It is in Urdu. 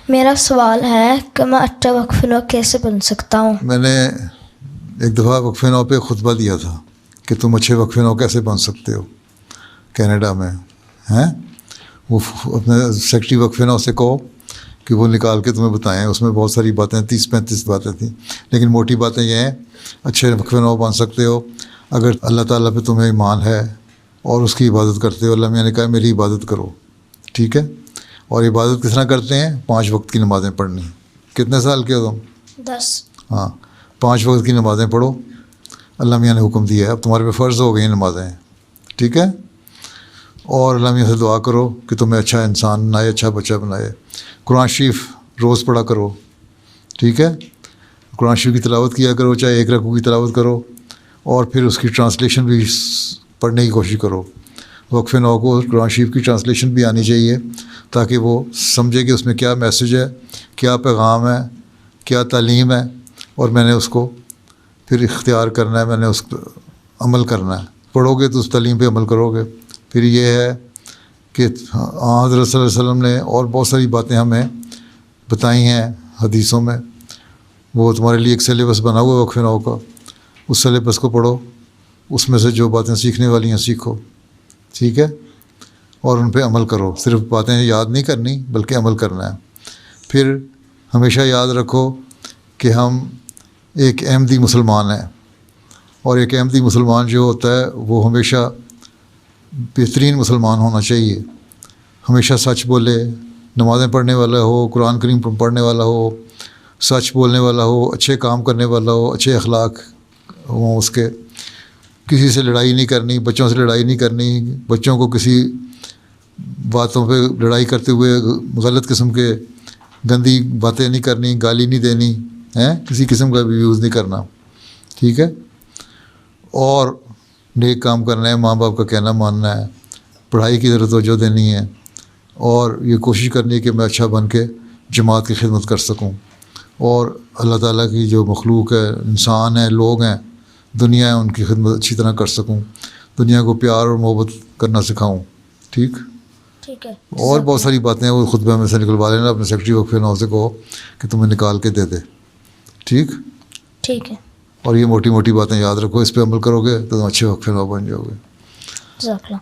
میرا سوال ہے کہ میں اچھا وقف نو کیسے بن سکتا ہوں؟ میں نے ایک دفعہ وقف نو پہ خطبہ دیا تھا کہ تم اچھے وقف نو کیسے بن سکتے ہو کینیڈا میں ہیں. وہ اپنے سیکٹری وقف نو سے کہو کہ وہ نکال کے تمہیں بتائیں. اس میں بہت ساری باتیں 30-35 باتیں تھیں، لیکن موٹی باتیں یہ ہیں اچھے وقف نو بن سکتے ہو اگر اللہ تعالیٰ پہ تمہیں ایمان ہے اور اس کی عبادت کرتے ہو. اللہ میاں نے کہا میری عبادت کرو، ٹھیک ہے. اور عبادت کس طرح کرتے ہیں؟ 5 وقت کی نمازیں پڑھنی. کتنے سال کے ہو تم؟ 10. ہاں، 5 وقت کی نمازیں پڑھو. اللہ میاں نے حکم دیا ہے، اب تمہارے پہ فرض ہو گئی نمازیں، ٹھیک ہے. اور اللہ میاں سے دعا کرو کہ تمہیں اچھا انسان بنائے، اچھا بچہ بنائے. قرآن شریف روز پڑھا کرو، ٹھیک ہے. قرآن شریف کی تلاوت کیا کرو، چاہے 1 رکوع کی تلاوت کرو، اور پھر اس کی ٹرانسلیشن بھی پڑھنے کی کوشش کرو. وقف نو کو قرآن شریف کی ٹرانسلیشن بھی آنی چاہیے تاکہ وہ سمجھے کہ اس میں کیا میسیج ہے، کیا پیغام ہے، کیا تعلیم ہے، اور میں نے اس کو پھر اختیار کرنا ہے، میں نے اس کو عمل کرنا ہے. پڑھو گے تو اس تعلیم پہ عمل کرو گے. پھر یہ ہے کہ حضرت صلی اللہ علیہ وسلم نے اور بہت ساری باتیں ہمیں بتائی ہیں حدیثوں میں. وہ تمہارے لیے ایک سلیبس بنا ہوا ہے وقف نو کا، اس سلیبس کو پڑھو، اس میں سے جو باتیں سیکھنے والی ہیں سیکھو، ٹھیک ہے. اور ان پہ عمل کرو. صرف باتیں یاد نہیں کرنی بلکہ عمل کرنا ہے. پھر ہمیشہ یاد رکھو کہ ہم ایک احمدی مسلمان ہیں، اور ایک احمدی مسلمان جو ہوتا ہے وہ ہمیشہ بہترین مسلمان ہونا چاہیے. ہمیشہ سچ بولے، نمازیں پڑھنے والا ہو، قرآن کریم پڑھنے والا ہو، سچ بولنے والا ہو، اچھے کام کرنے والا ہو، اچھے اخلاق ہوں اس کے. کسی سے لڑائی نہیں کرنی، بچوں سے لڑائی نہیں کرنی، بچوں کو کسی باتوں پہ لڑائی کرتے ہوئے غلط قسم کے گندی باتیں نہیں کرنی، گالی نہیں دینی ہیں، کسی قسم کا بھی یوز نہیں کرنا، ٹھیک ہے. اور نیک کام کرنا ہے، ماں باپ کا کہنا ماننا ہے، پڑھائی کی طرف توجہ دینی ہے، اور یہ کوشش کرنی ہے کہ میں اچھا بن کے جماعت کی خدمت کر سکوں، اور اللہ تعالیٰ کی جو مخلوق ہے، انسان ہیں، لوگ ہیں، دنیا ہے، ان کی خدمت اچھی طرح کر سکوں، دنیا کو پیار اور محبت کرنا سکھاؤں، ٹھیک ٹھیک ہے. اور بہت ساری باتیں ہیں وہ خطبہ میں سے نکلوا لینا. اپنے سیکرٹری وقف نو سے کہو کہ تمہیں نکال کے دے دے، ٹھیک. ٹھیک ہے. اور یہ موٹی موٹی باتیں یاد رکھو، اس پہ عمل کرو گے تو تم اچھے وقف نو بن جاؤ گے. جزاک اللہ.